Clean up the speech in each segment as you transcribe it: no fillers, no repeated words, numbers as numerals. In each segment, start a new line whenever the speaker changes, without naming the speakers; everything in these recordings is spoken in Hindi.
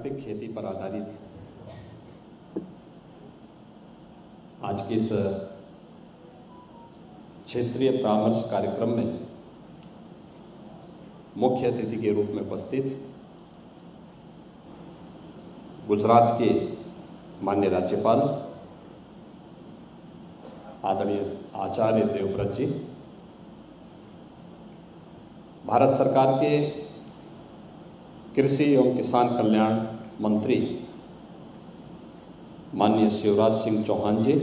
प्राकृतिक खेती पर आधारित आज के इस क्षेत्रीय परामर्श कार्यक्रम में मुख्य अतिथि के रूप में उपस्थित गुजरात के माननीय राज्यपाल आदरणीय आचार्य देवव्रत जी, भारत सरकार के कृषि एवं किसान कल्याण मंत्री माननीय शिवराज सिंह चौहान जी,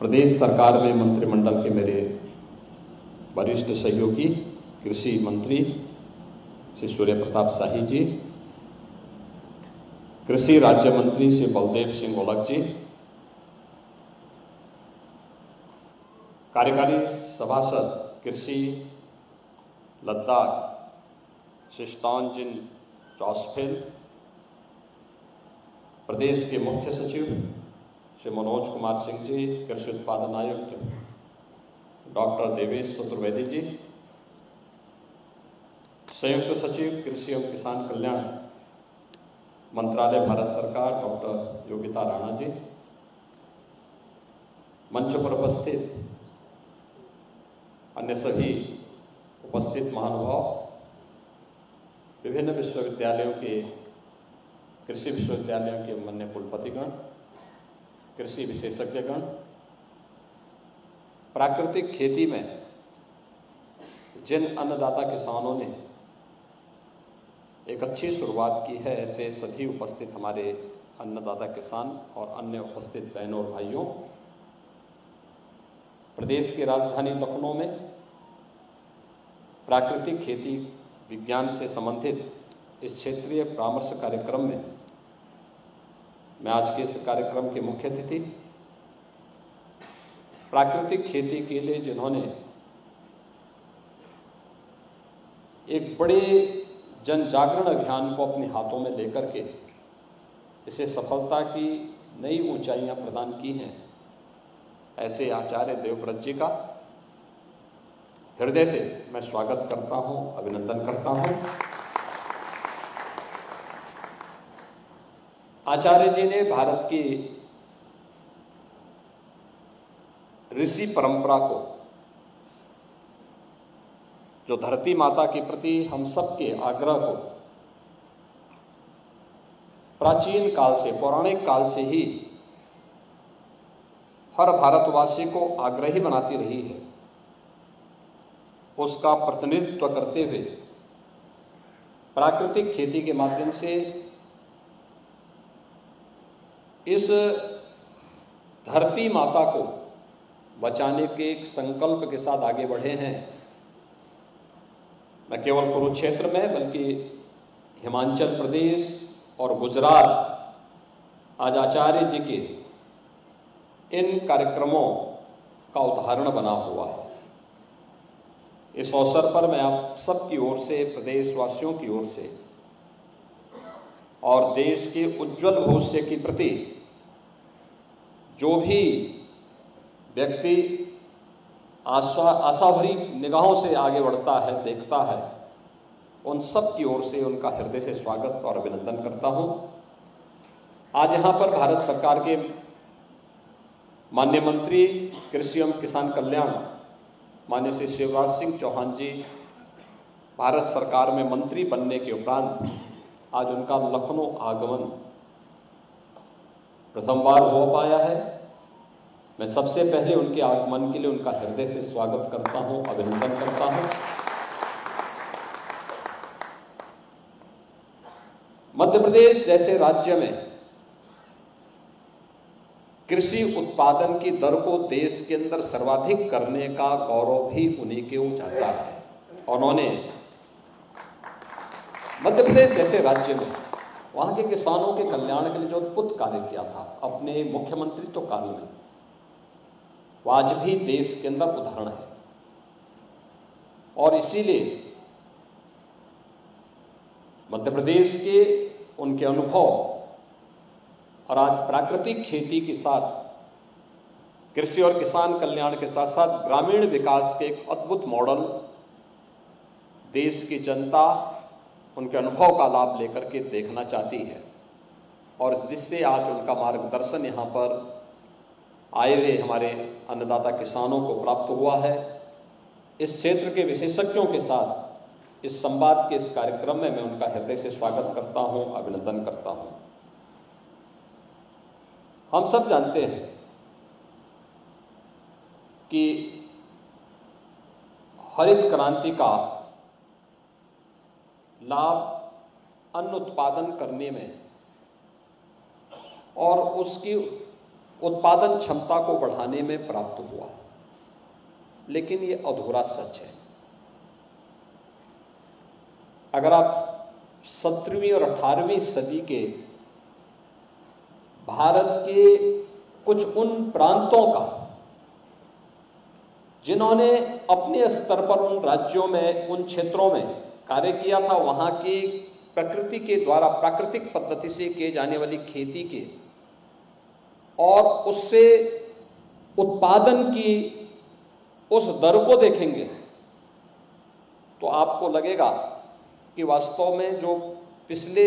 प्रदेश सरकार में मंत्रिमंडल के मेरे वरिष्ठ सहयोगी कृषि मंत्री श्री सूर्य प्रताप शाही जी, कृषि राज्य मंत्री श्री बलदेव सिंह ओलख जी, कार्यकारी सभासद कृषि लद्दाख श्री स्टॉनजिन चॉसफेल, प्रदेश के मुख्य सचिव श्री मनोज कुमार सिंह जी, कृषि उत्पादन आयुक्त डॉक्टर देवेश चतुर्वेदी जी, संयुक्त सचिव कृषि एवं किसान कल्याण मंत्रालय भारत सरकार डॉक्टर योगिता राणा जी, मंच पर उपस्थित अन्य सभी उपस्थित महानुभाव, विभिन्न विश्वविद्यालयों के कृषि विश्वविद्यालयों के माननीय कुलपतिगण, कृषि विशेषज्ञगण, प्राकृतिक खेती में जिन अन्नदाता किसानों ने एक अच्छी शुरुआत की है, ऐसे सभी उपस्थित हमारे अन्नदाता किसान और अन्य उपस्थित बहनों और भाइयों, प्रदेश की राजधानी लखनऊ में प्राकृतिक खेती विज्ञान से संबंधित इस क्षेत्रीय परामर्श कार्यक्रम में मैं आज के इस कार्यक्रम के मुख्य अतिथि, प्राकृतिक खेती के लिए जिन्होंने एक बड़े जन जागरण अभियान को अपने हाथों में लेकर के इसे सफलता की नई ऊंचाइयां प्रदान की हैं, ऐसे आचार्य देवव्रत जी का हृदय से मैं स्वागत करता हूं, अभिनंदन करता हूं। आचार्य जी ने भारत की ऋषि परंपरा को, जो धरती माता के प्रति हम सबके आग्रह को प्राचीन काल से, पौराणिक काल से ही हर भारतवासी को आग्रही बनाती रही है, उसका प्रतिनिधित्व करते हुए प्राकृतिक खेती के माध्यम से इस धरती माता को बचाने के एक संकल्प के साथ आगे बढ़े हैं। न केवल कुरुक्षेत्र में बल्कि हिमाचल प्रदेश और गुजरात आज आचार्य जी के इन कार्यक्रमों का उदाहरण बना हुआ है। इस अवसर पर मैं आप सबकी ओर से, प्रदेशवासियों की ओर से और देश के उज्जवल भविष्य के प्रति जो भी व्यक्ति आशा भरी निगाहों से आगे बढ़ता है, देखता है, उन सब की ओर से उनका हृदय से स्वागत और अभिनंदन करता हूं। आज यहां पर भारत सरकार के माननीय मंत्री कृषि एवं किसान कल्याण माननीय श्री शिवराज सिंह चौहान जी, भारत सरकार में मंत्री बनने के उपरांत आज उनका लखनऊ आगमन प्रथम बार हो पाया है। मैं सबसे पहले उनके आगमन के लिए उनका हृदय से स्वागत करता हूं, अभिनंदन करता हूं। मध्य प्रदेश जैसे राज्य में कृषि उत्पादन की दर को देश के अंदर सर्वाधिक करने का गौरव भी उन्हीं के हो जाता है। उन्होंने मध्य प्रदेश जैसे राज्य में वहां के किसानों के कल्याण के लिए जो अद्भुत कार्य किया था अपने मुख्यमंत्रित्व काल में, वो आज भी देश के अंदर उदाहरण है। और इसीलिए मध्य प्रदेश के उनके अनुभव और आज प्राकृतिक खेती के साथ, कृषि और किसान कल्याण के साथ साथ ग्रामीण विकास के एक अद्भुत मॉडल देश की जनता उनके अनुभव का लाभ लेकर के देखना चाहती है और इस दृष्टि से आज उनका मार्गदर्शन यहाँ पर आए हुए हमारे अन्नदाता किसानों को प्राप्त हुआ है। इस क्षेत्र के विशेषज्ञों के साथ इस संवाद के इस कार्यक्रम में मैं उनका हृदय से स्वागत करता हूं, अभिनंदन करता हूं। हम सब जानते हैं कि हरित क्रांति का लाभ अन्न उत्पादन करने में और उसकी उत्पादन क्षमता को बढ़ाने में प्राप्त हुआ, लेकिन ये अधूरा सच है। अगर आप 17वीं और 18वीं सदी के भारत के कुछ उन प्रांतों का, जिन्होंने अपने स्तर पर उन राज्यों में, उन क्षेत्रों में कार्य किया था, वहां की प्रकृति के द्वारा प्राकृतिक पद्धति से किए जाने वाली खेती के और उससे उत्पादन की उस दर को देखेंगे तो आपको लगेगा कि वास्तव में जो पिछले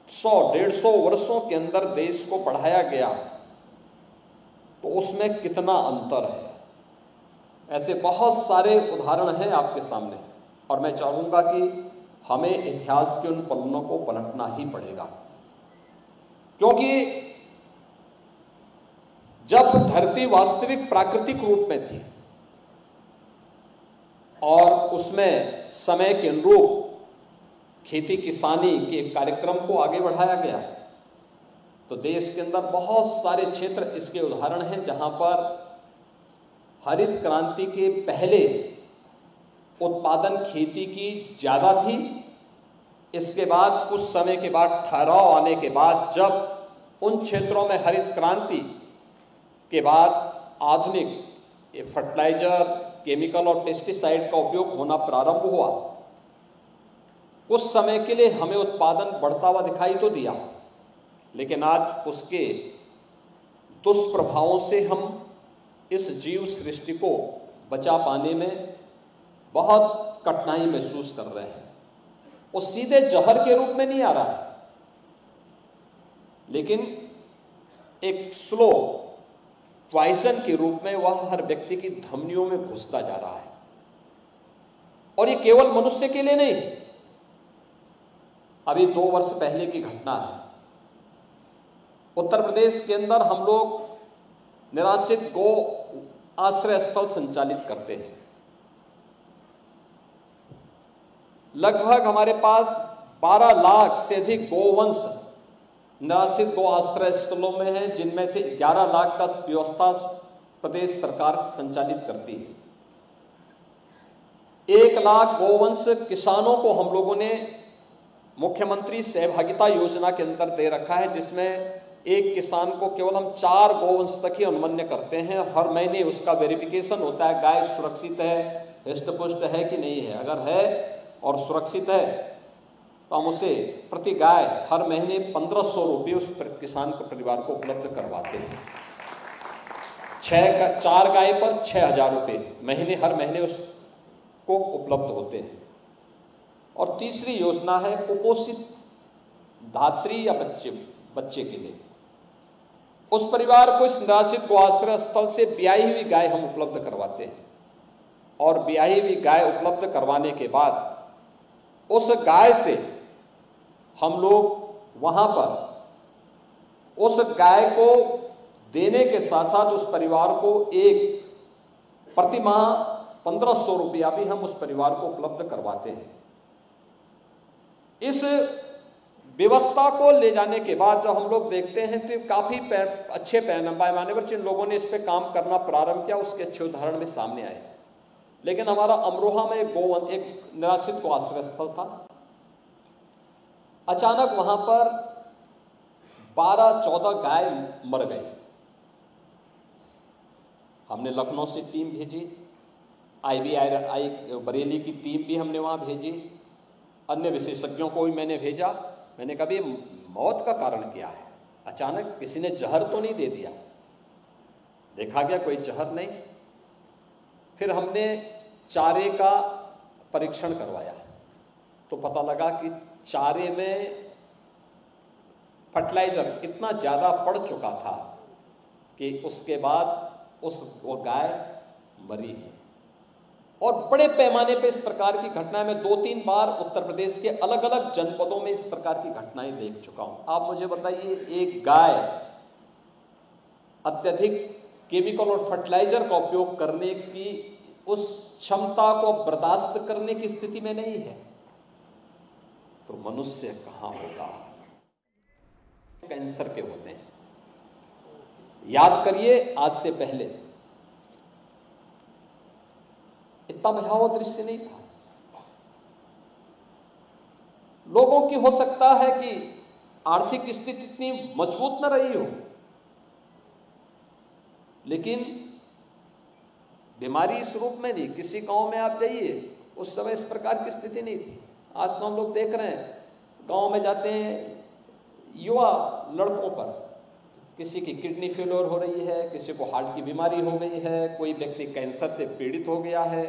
100-150 वर्षों के अंदर देश को बढ़ाया गया तो उसमें कितना अंतर है। ऐसे बहुत सारे उदाहरण हैं आपके सामने और मैं चाहूंगा कि हमें इतिहास के उन पन्नों को पलटना ही पड़ेगा, क्योंकि जब धरती वास्तविक प्राकृतिक रूप में थी और उसमें समय के अनुरूप खेती किसानी के कार्यक्रम को आगे बढ़ाया गया तो देश के अंदर बहुत सारे क्षेत्र इसके उदाहरण हैं जहां पर हरित क्रांति के पहले उत्पादन खेती की ज्यादा थी। इसके बाद कुछ समय के बाद ठहराव आने के बाद जब उन क्षेत्रों में हरित क्रांति के बाद आधुनिक फर्टिलाइजर, केमिकल और पेस्टिसाइड का उपयोग होना प्रारंभ हुआ, कुछ समय के लिए हमें उत्पादन बढ़ता हुआ दिखाई तो दिया, लेकिन आज उसके दुष्प्रभावों से हम इस जीव सृष्टि को बचा पाने में बहुत कठिनाई महसूस कर रहे हैं। वो सीधे जहर के रूप में नहीं आ रहा है, लेकिन एक स्लो पॉइजन के रूप में वह हर व्यक्ति की धमनियों में घुसता जा रहा है। और ये केवल मनुष्य के लिए नहीं, अभी 2 वर्ष पहले की घटना है। उत्तर प्रदेश के अंदर हम लोग निराश्रित गो आश्रय स्थल संचालित करते हैं। लगभग हमारे पास 12 लाख से अधिक गोवंश निराश्रित गो आश्रय स्थलों में है, जिनमें से 11 लाख का व्यवस्था प्रदेश सरकार संचालित करती है। 1 लाख गोवंश किसानों को हम लोगों ने मुख्यमंत्री सहभागिता योजना के अंदर दे रखा है, जिसमें एक किसान को केवल हम 4 गोवंश तक ही अनुमन्य करते हैं। हर महीने उसका वेरिफिकेशन होता है, गाय सुरक्षित है, हृष्ट-पुष्ट है कि नहीं है। अगर है और सुरक्षित है तो हम उसे प्रति गाय हर महीने 1500 रुपये उस किसान को, परिवार को उपलब्ध करवाते हैं। 4 गाय पर 6000 रुपये महीने, हर महीने उसको उपलब्ध होते हैं। और तीसरी योजना है कुपोषित धात्री या बच्चे के लिए। उस परिवार को इस निराश्रित गो आश्रय स्थल से ब्याही हुई गाय हम उपलब्ध करवाते हैं। और ब्याही हुई गाय उपलब्ध करवाने के बाद उस गाय से हम लोग वहां पर उस गाय को देने के साथ साथ उस परिवार को एक प्रति माह 1500 रुपया भी हम उस परिवार को उपलब्ध करवाते हैं। इस व्यवस्था को ले जाने के बाद जब हम लोग देखते हैं तो काफी अच्छे पैमाने पर जिन लोगों ने इस पे काम करना प्रारंभ किया उसके अच्छे उदाहरण में सामने आए। लेकिन हमारा अमरोहा में एक निराश्रित गो आश्रय स्थल था। अचानक वहां पर 12-14 गाय मर गई। हमने लखनऊ से टीम भेजी, IBI बरेली की टीम भी हमने वहां भेजी, अन्य विशेषज्ञों को भी मैंने भेजा। मैंने कहा ये मौत का कारण क्या है? अचानक किसी ने जहर तो नहीं दे दिया? देखा गया कोई जहर नहीं। फिर हमने चारे का परीक्षण करवाया। तो पता लगा कि चारे में फर्टिलाइजर इतना ज्यादा पड़ चुका था कि उसके बाद वो गाय मरी है। और बड़े पैमाने पे इस प्रकार की घटनाएं मैं 2-3 बार उत्तर प्रदेश के अलग अलग जनपदों में इस प्रकार की घटनाएं देख चुका हूं। आप मुझे बताइए, एक गाय अत्यधिक केमिकल और फर्टिलाइजर का उपयोग करने की उस क्षमता को बर्दाश्त करने की स्थिति में नहीं है, तो मनुष्य कहां होगा। कैंसर के होते हैं, याद करिए आज से पहले इतना भयावह दृश्य नहीं था। लोगों की हो सकता है कि आर्थिक स्थिति इतनी मजबूत न रही हो, लेकिन बीमारी इस रूप में नहीं। किसी गांव में आप जाइए, उस समय इस प्रकार की स्थिति नहीं थी। आज तो हम लोग देख रहे हैं, गांव में जाते हैं, युवा लड़कों पर किसी की किडनी फेलियर हो रही है, किसी को हार्ट की बीमारी हो गई है, कोई व्यक्ति कैंसर से पीड़ित हो गया है।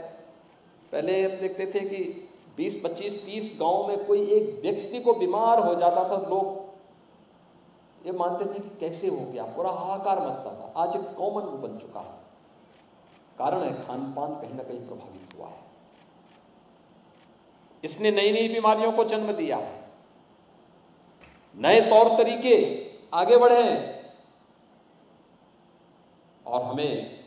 पहले हम देखते थे कि 20, 25, 30 गांव में कोई एक व्यक्ति को बीमार हो जाता था, लोग ये मानते थे कि कैसे हो गया, पूरा हाहाकार मचता था। आज एक कॉमन बन चुका है। कारण है खान पान कहीं ना कहीं प्रभावित हुआ है। इसने नई नई बीमारियों को जन्म दिया है, नए तौर तरीके आगे बढ़े हैं, और हमें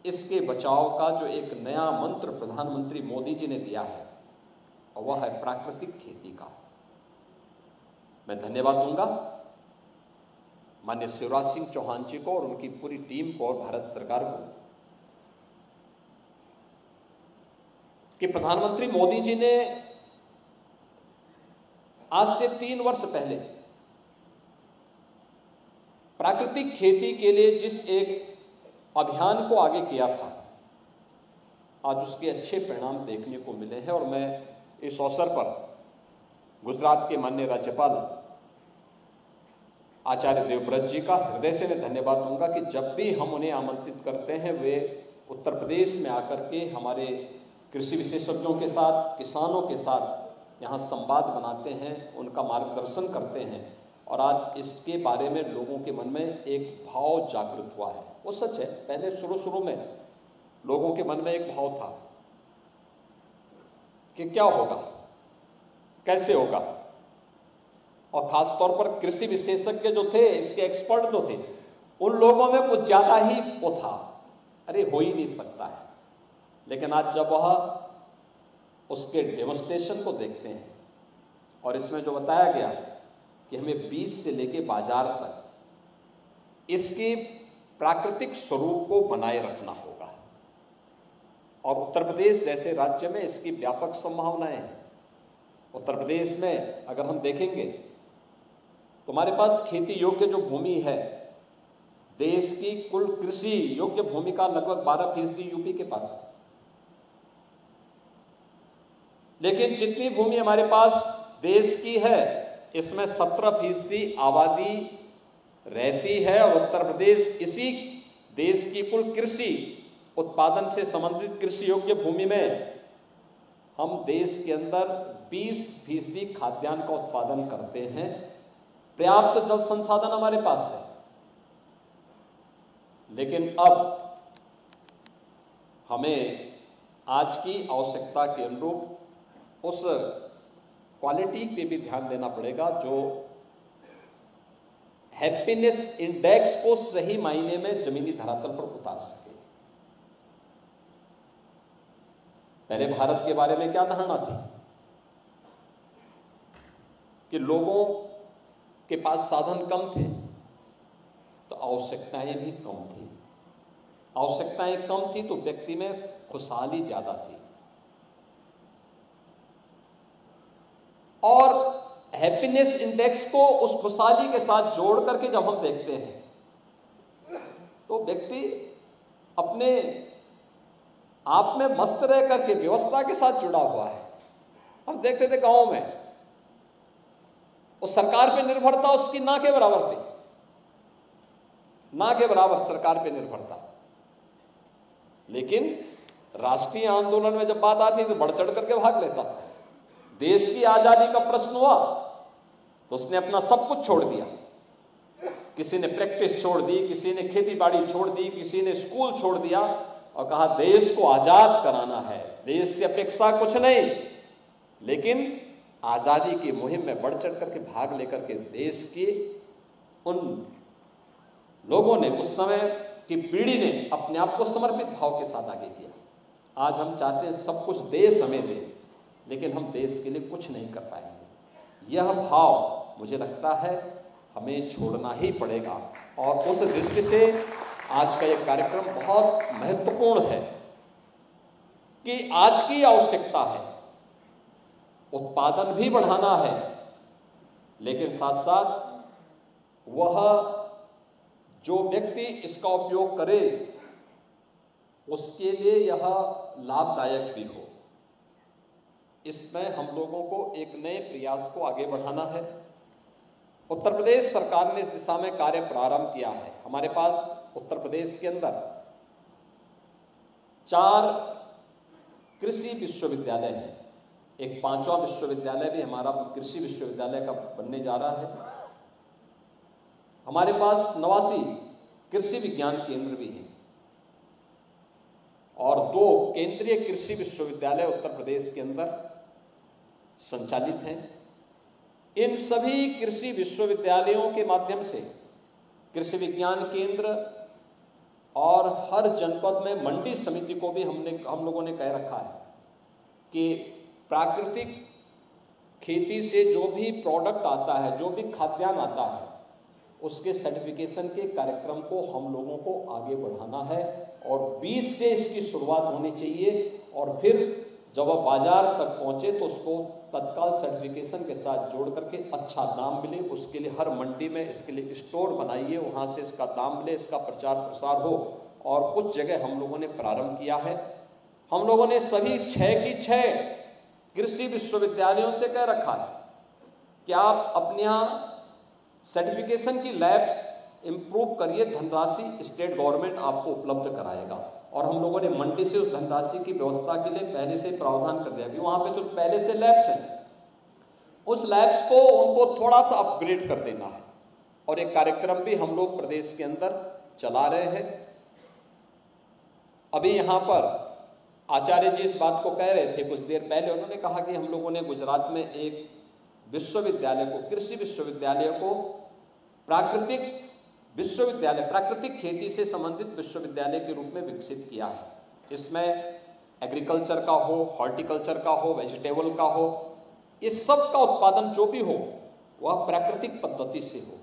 इसके बचाव का जो एक नया मंत्र प्रधानमंत्री मोदी जी ने दिया है, और वह है प्राकृतिक खेती का। मैं धन्यवाद दूंगा माननीय शिवराज सिंह चौहान जी को और उनकी पूरी टीम को और भारत सरकार को कि प्रधानमंत्री मोदी जी ने आज से 3 वर्ष पहले प्राकृतिक खेती के लिए जिस एक अभियान को आगे किया था, आज उसके अच्छे परिणाम देखने को मिले हैं। और मैं इस अवसर पर गुजरात के माननीय राज्यपाल आचार्य देवव्रत जी का हृदय से मैं धन्यवाद दूंगा कि जब भी हम उन्हें आमंत्रित करते हैं, वे उत्तर प्रदेश में आकर के हमारे कृषि विशेषज्ञों के साथ, किसानों के साथ यहाँ संवाद बनाते हैं, उनका मार्गदर्शन करते हैं। और आज इसके बारे में लोगों के मन में एक भाव जागृत हुआ है। वो सच है, पहले शुरू में लोगों के मन में एक भाव था कि क्या होगा, कैसे होगा, और खासतौर पर कृषि विशेषज्ञ जो थे, इसके एक्सपर्ट जो थे, उन लोगों में कुछ ज्यादा ही वो था, अरे हो ही नहीं सकता है। लेकिन आज जब वह उसके डेमोन्स्ट्रेशन को देखते हैं, और इसमें जो बताया गया कि हमें बीज से लेके बाजार तक इसके प्राकृतिक स्वरूप को बनाए रखना होगा, और उत्तर प्रदेश जैसे राज्य में इसकी व्यापक संभावनाएं हैं। उत्तर प्रदेश में अगर हम देखेंगे तो हमारे पास खेती योग्य जो भूमि है, देश की कुल कृषि योग्य भूमि का लगभग 12% यूपी के पास है। लेकिन जितनी भूमि हमारे पास देश की है, इसमें 17% आबादी रहती है, और उत्तर प्रदेश इसी देश की कुल कृषि उत्पादन से संबंधित कृषि योग्य भूमि में हम देश के अंदर 20% खाद्यान्न का उत्पादन करते हैं। पर्याप्त जल संसाधन हमारे पास है, लेकिन अब हमें आज की आवश्यकता के अनुरूप उस क्वालिटी पे भी ध्यान देना पड़ेगा जो हैप्पीनेस इंडेक्स को सही मायने में जमीनी धरातल पर उतार सके। पहले भारत के बारे में क्या धारणा थी कि लोगों के पास साधन कम थे तो आवश्यकताएं भी कम थी। आवश्यकताएं कम थी तो व्यक्ति में खुशहाली ज्यादा थी, और हैप्पीनेस इंडेक्स को उस खुशहाली के साथ जोड़ करके जब हम देखते हैं तो व्यक्ति अपने आप में मस्त रह करके व्यवस्था के साथ जुड़ा हुआ है। हम देखते थे गांव में उस सरकार पे निर्भरता उसकी ना के बराबर थी, ना के बराबर सरकार पे निर्भरता। लेकिन राष्ट्रीय आंदोलन में जब बात आती तो बढ़ चढ़ करके भाग लेता था, देश की आजादी का प्रश्न हुआ तो उसने अपना सब कुछ छोड़ दिया। किसी ने प्रैक्टिस छोड़ दी, किसी ने खेती बाड़ी छोड़ दी, किसी ने स्कूल छोड़ दिया और कहा देश को आजाद कराना है, देश से अपेक्षा कुछ नहीं। लेकिन आजादी की मुहिम में बढ़ चढ़ करके भाग लेकर के देश के उन लोगों ने, उस समय की पीढ़ी ने अपने आप को समर्पित भाव के साथ आगे किया। आज हम चाहते हैं सब कुछ देश हमें दे, लेकिन हम देश के लिए कुछ नहीं कर पाएंगे। यह भाव मुझे लगता है हमें छोड़ना ही पड़ेगा और उस दृष्टि से आज का यह कार्यक्रम बहुत महत्वपूर्ण है कि आज की आवश्यकता है, उत्पादन भी बढ़ाना है, लेकिन साथ साथ वह जो व्यक्ति इसका उपयोग करे उसके लिए यह लाभदायक भी हो। इसमें हम लोगों को एक नए प्रयास को आगे बढ़ाना है। उत्तर प्रदेश सरकार ने इस दिशा में कार्य प्रारंभ किया है। हमारे पास उत्तर प्रदेश के अंदर 4 कृषि विश्वविद्यालय हैं। एक 5वां विश्वविद्यालय भी हमारा कृषि विश्वविद्यालय का बनने जा रहा है। हमारे पास 89 कृषि विज्ञान केंद्र भी हैं और 2 केंद्रीय कृषि विश्वविद्यालय उत्तर प्रदेश के अंदर संचालित हैं। इन सभी कृषि विश्वविद्यालयों के माध्यम से कृषि विज्ञान केंद्र और हर जनपद में मंडी समिति को भी हम लोगों ने कह रखा है कि प्राकृतिक खेती से जो भी प्रोडक्ट आता है, जो भी खाद्यान्न आता है, उसके सर्टिफिकेशन के कार्यक्रम को हम लोगों को आगे बढ़ाना है और बीज से इसकी शुरुआत होनी चाहिए और फिर जब वह बाजार तक पहुंचे तो उसको तत्काल सर्टिफिकेशन के साथ जोड़ करके अच्छा दाम मिले। उसके लिए हर मंडी में इसके लिए स्टोर बनाइए, वहाँ से इसका दाम मिले, इसका प्रचार प्रसार हो। और कुछ जगह हम लोगों ने प्रारंभ किया है। हम लोगों ने सभी 6 की 6 कृषि विश्वविद्यालयों से कह रखा है कि आप अपने यहाँ सर्टिफिकेशन की लैब्स इंप्रूव करिए, धनराशि स्टेट गवर्नमेंट आपको उपलब्ध कराएगा। और हम लोगों ने मंडी से उस धनराशि की व्यवस्था के लिए पहले से प्रावधान कर दिया। अभी वहाँ पे तो पहले से लैब्स हैं, उस लैब्स को उनको थोड़ा सा अपग्रेड कर देना है। और एक कार्यक्रम भी हम लोग प्रदेश के अंदर चला रहे हैं। अभी यहाँ पर आचार्य जी इस बात को कह रहे थे कुछ देर पहले, उन्होंने कहा कि हम लोगों ने गुजरात में एक विश्वविद्यालय को, कृषि विश्वविद्यालय को प्राकृतिक विश्वविद्यालय, प्राकृतिक खेती से संबंधित विश्वविद्यालय के रूप में विकसित किया है। इसमें एग्रीकल्चर का हो, हॉर्टिकल्चर का हो, वेजिटेबल का हो, इस सब का उत्पादन जो भी हो वह प्राकृतिक पद्धति से हो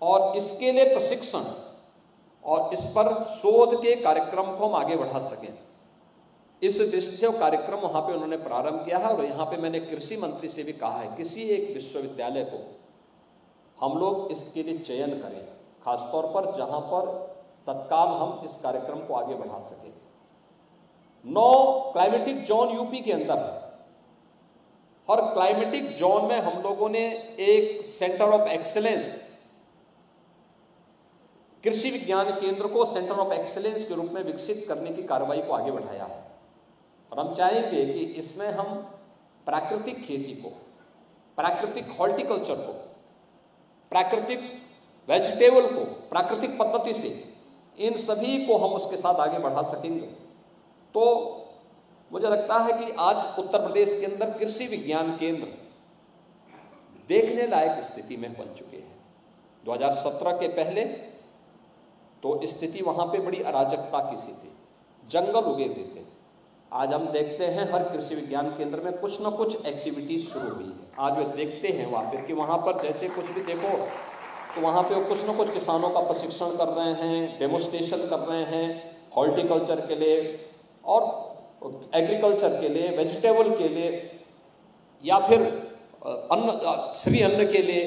और इसके लिए प्रशिक्षण और इस पर शोध के कार्यक्रम को हम आगे बढ़ा सकें। इस दृष्टि से वो कार्यक्रम वहाँ पे उन्होंने प्रारंभ किया है। और यहाँ पे मैंने कृषि मंत्री से भी कहा है किसी एक विश्वविद्यालय को हम लोग इसके लिए चयन करें, खासतौर पर जहाँ पर तत्काल हम इस कार्यक्रम को आगे बढ़ा सकें। 9 क्लाइमेटिक जोन यूपी के अंदर है। हर क्लाइमेटिक जोन में हम लोगों ने एक सेंटर ऑफ एक्सीलेंस, कृषि विज्ञान केंद्र को सेंटर ऑफ एक्सीलेंस के रूप में विकसित करने की कार्रवाई को आगे बढ़ाया है। और हम चाहेंगे कि इसमें हम प्राकृतिक खेती को, प्राकृतिक हॉर्टिकल्चर को, प्राकृतिक वेजिटेबल को, प्राकृतिक पद्धति से इन सभी को हम उसके साथ आगे बढ़ा सकेंगे। तो मुझे लगता है कि आज उत्तर प्रदेश के अंदर कृषि विज्ञान केंद्र देखने लायक स्थिति में बन चुके हैं। 2017 के पहले तो स्थिति वहां पे बड़ी अराजकता की सी थी, जंगल उगे हुए थे। आज हम देखते हैं हर कृषि विज्ञान केंद्र में कुछ न कुछ एक्टिविटीज शुरू हुई है। आज वे देखते हैं वहाँ पर कि वहाँ पर जैसे कुछ भी देखो तो वहाँ पे कुछ न कुछ किसानों का प्रशिक्षण कर रहे हैं, डेमोस्ट्रेशन कर रहे हैं हॉर्टिकल्चर के लिए और एग्रीकल्चर के लिए, वेजिटेबल के लिए, या फिर अन्न, श्री अन्न के लिए,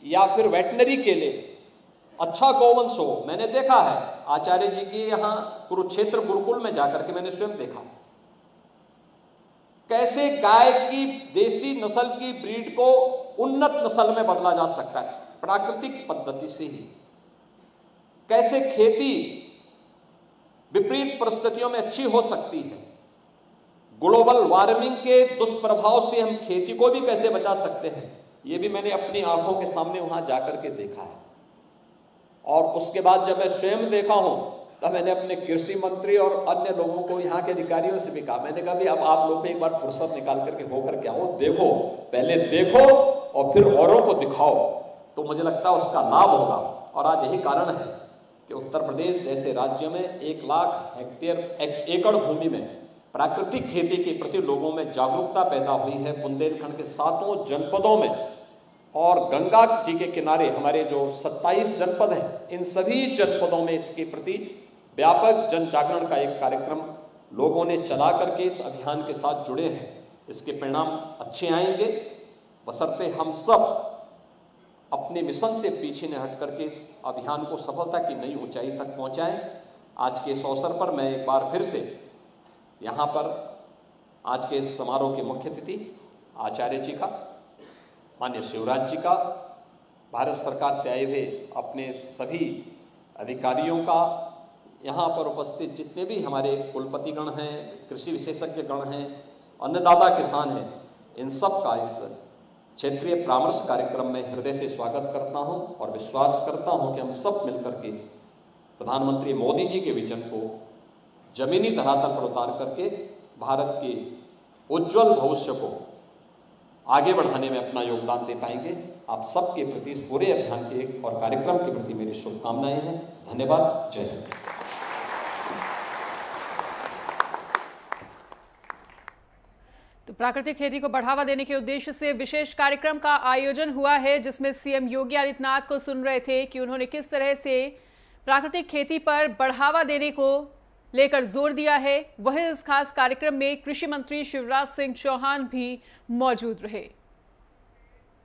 या फिर वेटनरी के लिए। अच्छा गौवंश हो। मैंने देखा है आचार्य जी की यहाँ कुरुक्षेत्र गुरुकुल में जाकर के मैंने स्वयं देखा कैसे गाय की देसी नस्ल की ब्रीड को उन्नत नस्ल में बदला जा सकता है प्राकृतिक पद्धति से ही। कैसे खेती विपरीत परिस्थितियों में अच्छी हो सकती है। ग्लोबल वार्मिंग के दुष्प्रभाव से हम खेती को भी कैसे बचा सकते हैं, ये भी मैंने अपनी आंखों के सामने वहां जाकर के देखा है। और उसके बाद जब मैं स्वयं देखा हूं, तब मैंने अपने कृषि मंत्री और अन्य लोगों को, यहाँ के अधिकारियों से भी कहा, मैंने कहा भी अब आप लोग एक बार फुर्सत निकाल करके होकर के आओ, देखो, पहले देखो और फिर औरों को दिखाओ, तो मुझे लगता है उसका लाभ होगा। और आज यही कारण है कि उत्तर प्रदेश जैसे राज्य में 1 लाख एकड़ भूमि में प्राकृतिक खेती के प्रति लोगों में जागरूकता पैदा हुई है। बुंदेलखंड के 7 जनपदों में और गंगा जी के किनारे हमारे जो 27 जनपद हैं, इन सभी जनपदों में इसके प्रति व्यापक जन जागरण का एक कार्यक्रम लोगों ने चला करके इस अभियान के साथ जुड़े हैं। इसके परिणाम अच्छे आएंगे, बशर्ते हम सब अपने मिशन से पीछे न हट करके इस अभियान को सफलता की नई ऊंचाई तक पहुंचाएं। आज के इस अवसर पर मैं एक बार फिर से यहाँ पर आज के इस समारोह के मुख्य अतिथि आचार्य जी का, माननीय शिवराज जी का, भारत सरकार से आए हुए अपने सभी अधिकारियों का, यहाँ पर उपस्थित जितने भी हमारे कुलपतिगण हैं, कृषि विशेषज्ञ गण हैं, अन्नदाता किसान हैं, इन सब का इस क्षेत्रीय परामर्श कार्यक्रम में हृदय से स्वागत करता हूं और विश्वास करता हूं कि हम सब मिलकर के प्रधानमंत्री मोदी जी के विजन को जमीनी धरातल पर उतार करके भारत के उज्जवल भविष्य को आगे बढ़ाने में अपना योगदान दे पाएंगे। आप सबके प्रति इस पूरे अभियान के और कार्यक्रम के प्रति मेरी शुभकामनाएं हैं। धन्यवाद। जय हिंद।
तो प्राकृतिक खेती को बढ़ावा देने के उद्देश्य से विशेष कार्यक्रम का आयोजन हुआ है, जिसमें सीएम योगी आदित्यनाथ को सुन रहे थे कि उन्होंने किस तरह से प्राकृतिक खेती पर बढ़ावा देने को लेकर जोर दिया है। वहीं इस खास कार्यक्रम में कृषि मंत्री शिवराज सिंह चौहान भी मौजूद रहे।